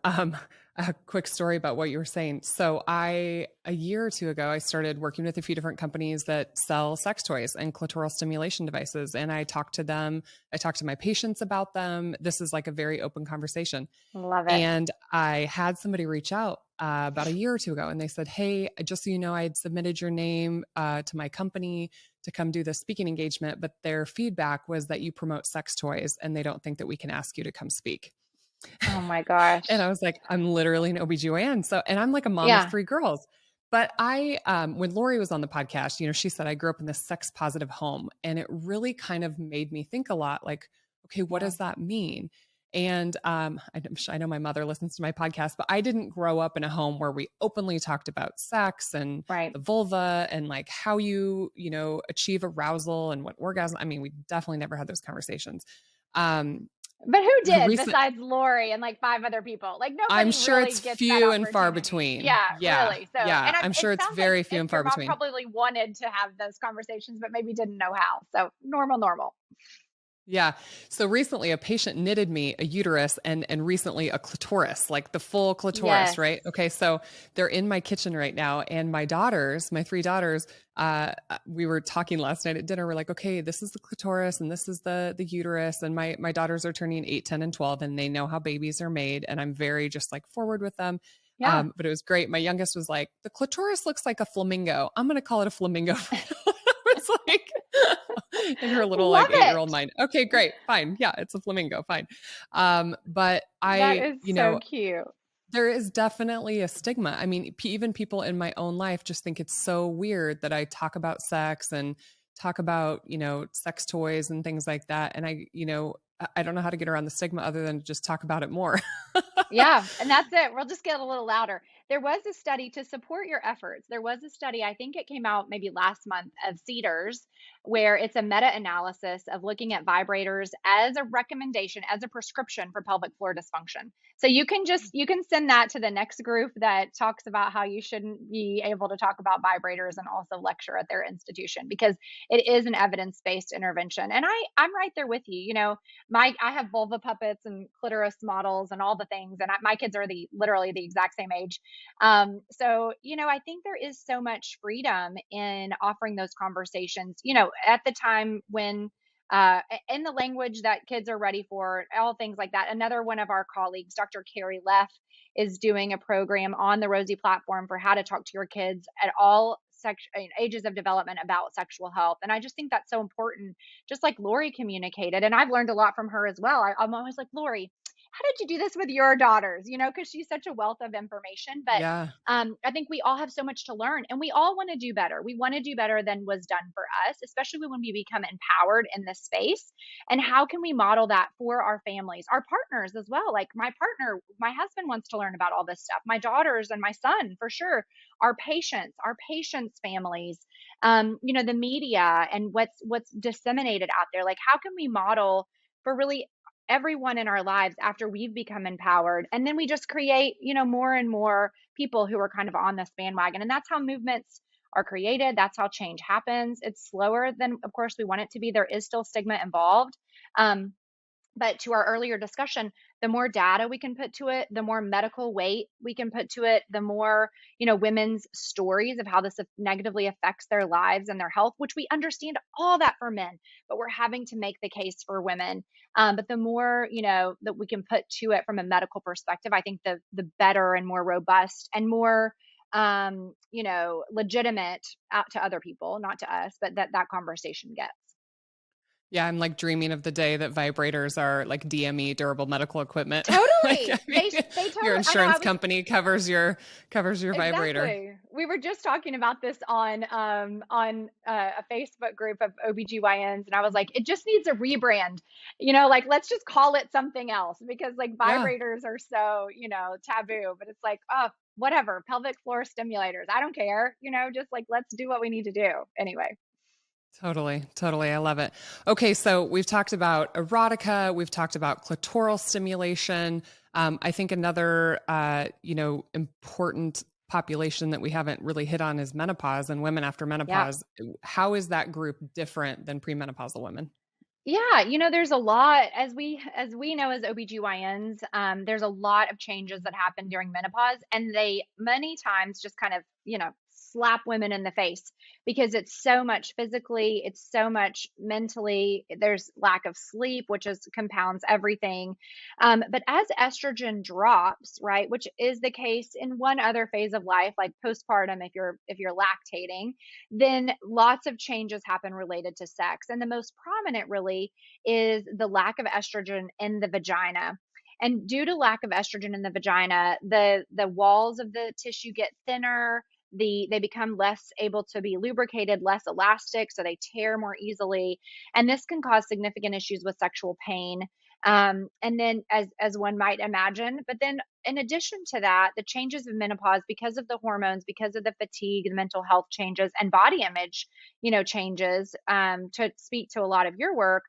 S1: A quick story about what you were saying. So a year or two ago, I started working with a few different companies that sell sex toys and clitoral stimulation devices. And I talked to them. I talked to my patients about them. This is like a very open conversation.
S2: Love it.
S1: And I had somebody reach out about a year or two ago, and they said, "Hey, just so you know, I had submitted your name to my company to come do this speaking engagement, but their feedback was that you promote sex toys and they don't think that we can ask you to come speak."
S2: Oh my gosh.
S1: And I was like, I'm literally an OBGYN. So, and I'm like a mom of 3 girls. But when Lori was on the podcast, she said, I grew up in this sex positive home. And it really kind of made me think a lot like, okay, what does that mean? And I know my mother listens to my podcast, but I didn't grow up in a home where we openly talked about sex and the vulva and like how you achieve arousal and what orgasm. I mean, we definitely never had those conversations.
S2: But who did
S1: Recent,
S2: besides Lori and like 5 other people? Like
S1: I'm
S2: nobody
S1: sure
S2: really
S1: it's
S2: gets that
S1: few and far
S2: opportunity.
S1: between.
S2: Yeah,
S1: Yeah.
S2: really. So,
S1: Yeah.
S2: and
S1: I'm
S2: it
S1: sure it's
S2: sounds like
S1: very few and
S2: your
S1: far
S2: mom
S1: between.
S2: probably wanted to have those conversations, but maybe didn't know how. So normal, normal.
S1: Yeah. So recently a patient knitted me a uterus and recently a clitoris, like the full clitoris,
S2: Yes.
S1: right? Okay. So they're in my kitchen right now. And my daughters, my three daughters, we were talking last night at dinner. We're like, okay, this is the clitoris and this is the uterus. And my daughters are turning 8, 10, and 12, and they know how babies are made. And I'm very just like forward with them.
S2: Yeah.
S1: But it was great. My youngest was like, the clitoris looks like a flamingo. I'm going to call it a flamingo. It's like in her little
S2: Love
S1: like 8-year-old
S2: it.
S1: mind. Okay, great, fine, yeah, it's a flamingo, fine. But
S2: That
S1: I,
S2: is so cute.
S1: there is definitely a stigma. I mean, even people in my own life just think it's so weird that I talk about sex and talk about, sex toys and things like that. And I don't know how to get around the stigma other than to just talk about it more.
S2: Yeah, and that's it. We'll just get a little louder. There was a study to support your efforts. There was a study, I think it came out maybe last month, of Cedars, where it's a meta-analysis of looking at vibrators as a recommendation, as a prescription for pelvic floor dysfunction. So you can send that to the next group that talks about how you shouldn't be able to talk about vibrators and also lecture at their institution, because it is an evidence-based intervention. And I'm right there with you. I have vulva puppets and clitoris models and all the things, and my kids are literally the exact same age. So I think there is so much freedom in offering those conversations. At the time when in the language that kids are ready for, all things like that. Another one of our colleagues, Dr. Carrie Leff, is doing a program on the Rosie platform for how to talk to your kids at all ages of development about sexual health. And I just think that's so important, just like Lori communicated. And I've learned a lot from her as well. I'm always like, Lori, how did you do this with your daughters? Because she's such a wealth of information. But
S1: Yeah.
S2: I think we all have so much to learn, and we all want to do better. We want to do better than was done for us, especially when we become empowered in this space. And how can we model that for our families, our partners as well? Like my partner, my husband wants to learn about all this stuff. My daughters and my son, for sure. Our patients' families, the media and what's disseminated out there. Like, how can we model for really everyone in our lives after we've become empowered? And then we just create, more and more people who are kind of on this bandwagon. And that's how movements are created. That's how change happens. It's slower than, of course, we want it to be. There is still stigma involved. But to our earlier discussion, the more data we can put to it, the more medical weight we can put to it, the more, women's stories of how this negatively affects their lives and their health, which we understand all that for men, but we're having to make the case for women. But the more, that we can put to it from a medical perspective, I think the better and more robust and more, legitimate out to other people, not to us, but that conversation gets.
S1: Yeah, I'm like dreaming of the day that vibrators are like DME, durable medical equipment. Like,
S2: Totally.
S1: I mean,
S2: They
S1: your
S2: totally, I know, I
S1: insurance
S2: was
S1: company covers your vibrator.
S2: exactly. We were just talking about this on a Facebook group of OBGYNs, and I was like, it just needs a rebrand. Like let's just call it something else, because like
S1: Yeah,
S2: vibrators are so, taboo, but it's like, oh, whatever, pelvic floor stimulators. I don't care, just like let's do what we need to do. Anyway.
S1: totally, totally. I love it. Okay, so we've talked about erotica, we've talked about clitoral stimulation. I think another, important population that we haven't really hit on is menopause and women after
S2: Yeah.
S1: menopause. How is that group different than premenopausal women?
S2: Yeah, there's a lot, as we know as OBGYNs, there's a lot of changes that happen during menopause, and they many times just kind of, slap women in the face, because it's so much physically, it's so much mentally, there's lack of sleep, which is compounds everything. But as estrogen drops, right, which is the case in one other phase of life, like postpartum, if you're lactating, then lots of changes happen related to sex. And the most prominent really is the lack of estrogen in the vagina. And due to lack of estrogen in the vagina, the walls of the tissue get thinner. They become less able to be lubricated, less elastic, so they tear more easily, and this can cause significant issues with sexual pain. And then, as one might imagine, but then in addition to that, the changes of menopause, because of the hormones, because of the fatigue, the mental health changes, and body image, changes, to speak to a lot of your work,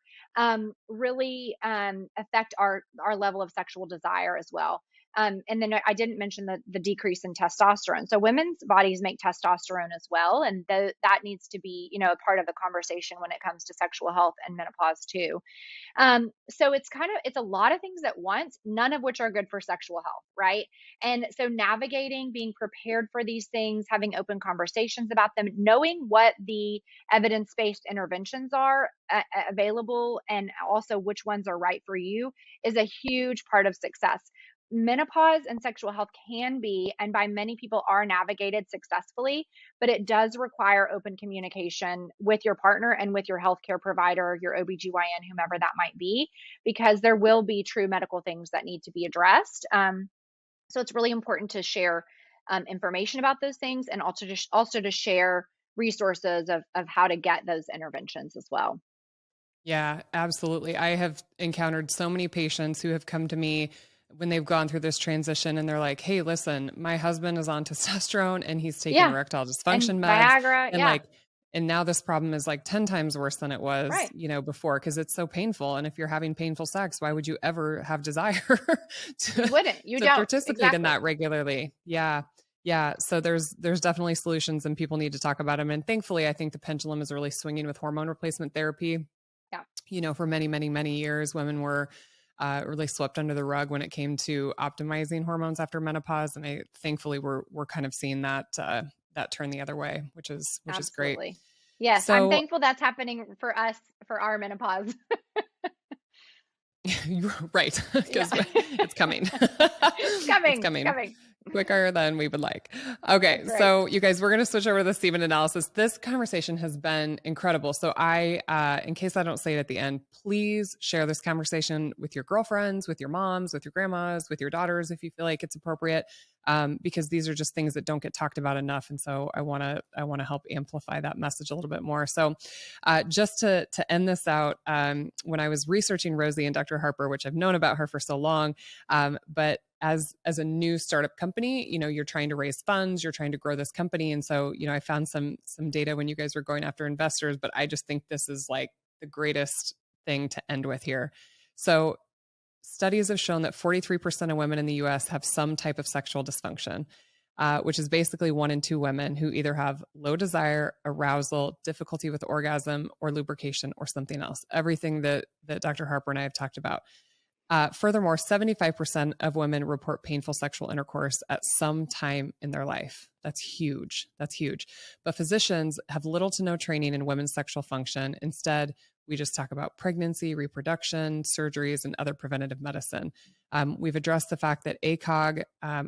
S2: really affect our level of sexual desire as well. And then I didn't mention the decrease in testosterone. So women's bodies make testosterone as well, and that needs to be, a part of the conversation when it comes to sexual health and menopause too. So it's a lot of things at once, none of which are good for sexual health, right? And so navigating, being prepared for these things, having open conversations about them, knowing what the evidence-based interventions are available, and also which ones are right for you, is a huge part of success. Menopause and sexual health can be, and by many people are, navigated successfully, but it does require open communication with your partner and with your healthcare provider, your OBGYN, whomever that might be, because there will be true medical things that need to be addressed. So it's really important to share information about those things, and also to share resources of how to get those interventions as well.
S1: Yeah, absolutely. I have encountered so many patients who have come to me when they've gone through this transition and they're like, "Hey, listen, my husband is on testosterone and he's taking
S2: Yeah.
S1: erectile
S2: And
S1: dysfunction meds."
S2: Viagra.
S1: And
S2: Yeah.
S1: like, and now this problem is like 10 times worse than it was,
S2: Right.
S1: before, because it's so painful. And if you're having painful sex, why would you ever have desire
S2: You
S1: to,
S2: wouldn't. You
S1: to
S2: don't.
S1: participate in
S2: Exactly.
S1: that regularly? Yeah. Yeah. So there's definitely solutions and people need to talk about them. And thankfully, I think the pendulum is really swinging with hormone replacement therapy.
S2: Yeah.
S1: For many, many, many years, women were really swept under the rug when it came to optimizing hormones after menopause, and thankfully we're kind of seeing that turn the other way, which is great.
S2: Absolutely. Yes, I'm
S1: So
S2: thankful that's happening for us for our menopause.
S1: you're right,
S2: Yeah.
S1: because it's coming.
S2: It's
S1: It's
S2: coming. It's
S1: coming
S2: coming.
S1: quicker than we would like. Okay,
S2: That's right.
S1: so you guys, we're going to switch over to the semen analysis. This conversation has been incredible. So in case I don't say it at the end, please share this conversation with your girlfriends, with your moms, with your grandmas, with your daughters, if you feel like it's appropriate, because these are just things that don't get talked about enough. And so I want to help amplify that message a little bit more. So just to end this out, when I was researching Rosie and Dr. Harper, which I've known about her for so long, but as a new startup company, you're trying to raise funds, you're trying to grow this company. And so, I found some data when you guys were going after investors, but I just think this is like the greatest thing to end with here. So studies have shown that 43% of women in the US have some type of sexual dysfunction, which is basically 1 in 2 women who either have low desire, arousal, difficulty with orgasm, or lubrication, or something else. Everything that Dr. Harper and I have talked about. Furthermore, 75% of women report painful sexual intercourse at some time in their life. That's huge. That's huge. But physicians have little to no training in women's sexual function. Instead, we just talk about pregnancy, reproduction, surgeries, and other preventative medicine. We've addressed the fact that ACOG,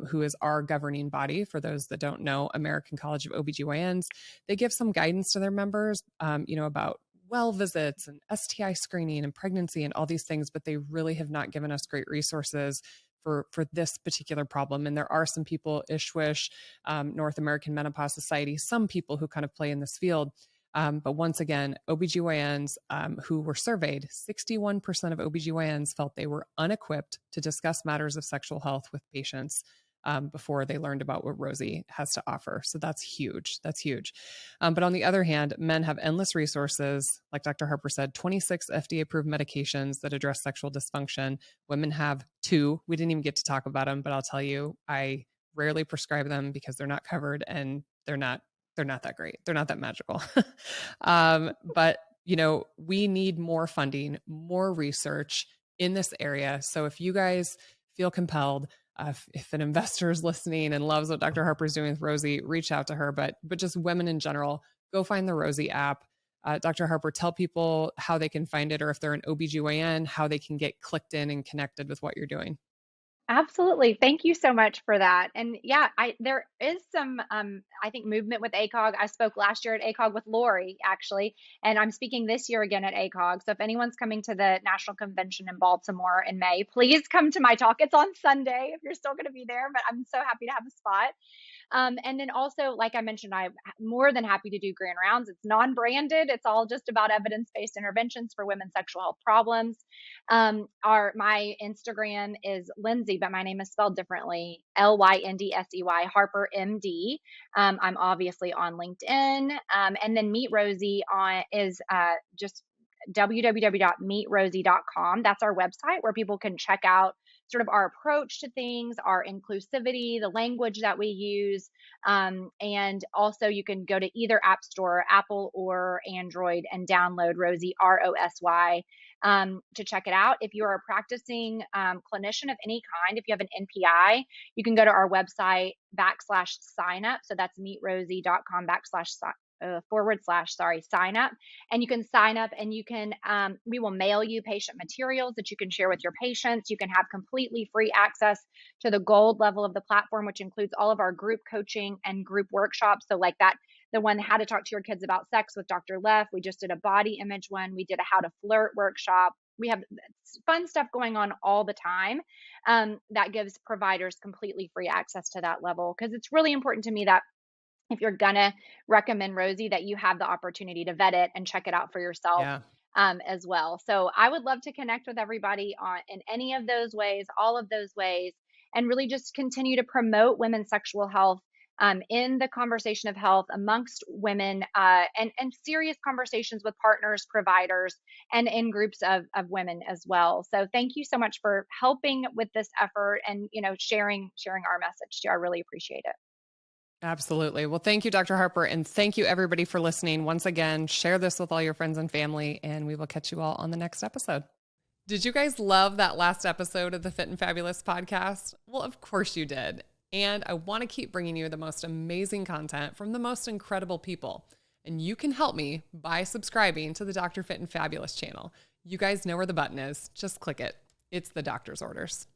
S1: who is our governing body, for those that don't know, American College of OBGYNs, they give some guidance to their members, about well visits and STI screening and pregnancy and all these things, but they really have not given us great resources for this particular problem. And there are some people, ISHWISH, North American Menopause Society, some people who kind of play in this field. But once again, OBGYNs who were surveyed, 61% of OBGYNs felt they were unequipped to discuss matters of sexual health with patients before they learned about what Rosie has to offer. So that's huge. That's huge. But on the other hand, men have endless resources. Like Dr. Harper said, 26 FDA approved medications that address sexual dysfunction. Women have 2. We didn't even get to talk about them, but I'll tell you, I rarely prescribe them because they're not covered and they're not that great. They're not that magical. But we need more funding, more research in this area. So if you guys feel compelled, if an investor is listening and loves what Dr. Harper is doing with Rosie, reach out to her. But just women in general, go find the Rosie app. Dr. Harper, tell people how they can find it, or if they're an OBGYN, how they can get clicked in and connected with what you're doing.
S2: Absolutely. Thank you so much for that. And yeah, there is some I think movement with ACOG. I spoke last year at ACOG with Lori actually, and I'm speaking this year again at ACOG. So if anyone's coming to the National Convention in Baltimore in May, please come to my talk. It's on Sunday if you're still going to be there, but I'm so happy to have a spot. And then also, like I mentioned, I'm more than happy to do grand rounds. It's non-branded. It's all just about evidence-based interventions for women's sexual health problems. My Instagram is Lindsey, but my name is spelled differently. Lyndsey Harper MD. I'm obviously on LinkedIn. And then Meet Rosie is just www.meetrosie.com. That's our website where people can check out sort of our approach to things, our inclusivity, the language that we use. And also you can go to either app store, Apple or Android, and download Rosie, ROSY, to check it out. If you're a practicing clinician of any kind, if you have an NPI, you can go to our website /sign up. So that's meetrosie.com /sign up. And you can sign up and you can, we will mail you patient materials that you can share with your patients. You can have completely free access to the gold level of the platform, which includes all of our group coaching and group workshops. So like that, the one how to talk to your kids about sex with Dr. Leff. We just did a body image one. We did a how to flirt workshop. We have fun stuff going on all the time, that gives providers completely free access to that level. Because it's really important to me that if you're gonna recommend Rosie, that you have the opportunity to vet it and check it out for yourself,
S1: Yeah.
S2: as well. So I would love to connect with everybody in any of those ways, all of those ways, and really just continue to promote women's sexual health, in the conversation of health amongst women, and serious conversations with partners, providers, and in groups of women as well. So thank you so much for helping with this effort and, sharing our message too. I really appreciate it.
S1: Absolutely. Well, thank you, Dr. Harper. And thank you, everybody, for listening. Once again, share this with all your friends and family, and we will catch you all on the next episode. Did you guys love that last episode of the Fit and Fabulous podcast? Well, of course you did. And I want to keep bringing you the most amazing content from the most incredible people. And you can help me by subscribing to the Dr. Fit and Fabulous channel. You guys know where the button is. Just click it. It's the doctor's orders.